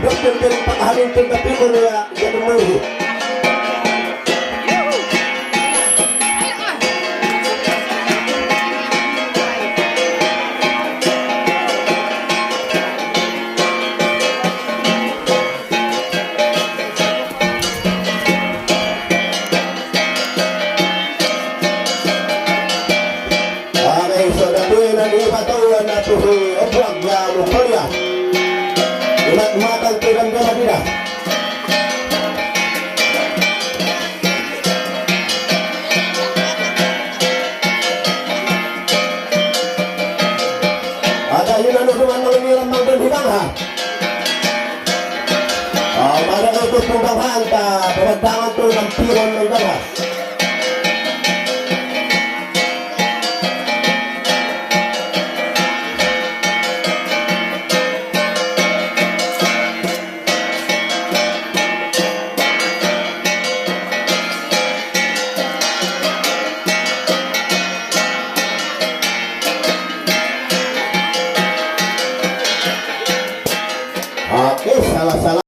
Dokter ka rin pakahalintong tapi ko na gano'n mo. Ibatawan na ito si Obrag na Lupalia. Ulat matang tiram-tiram nila. At ayun na nusuman ng iniram ng Dunhibang ha. Mana ito pong banghan ta pagdaman ito ng piron ng gawas.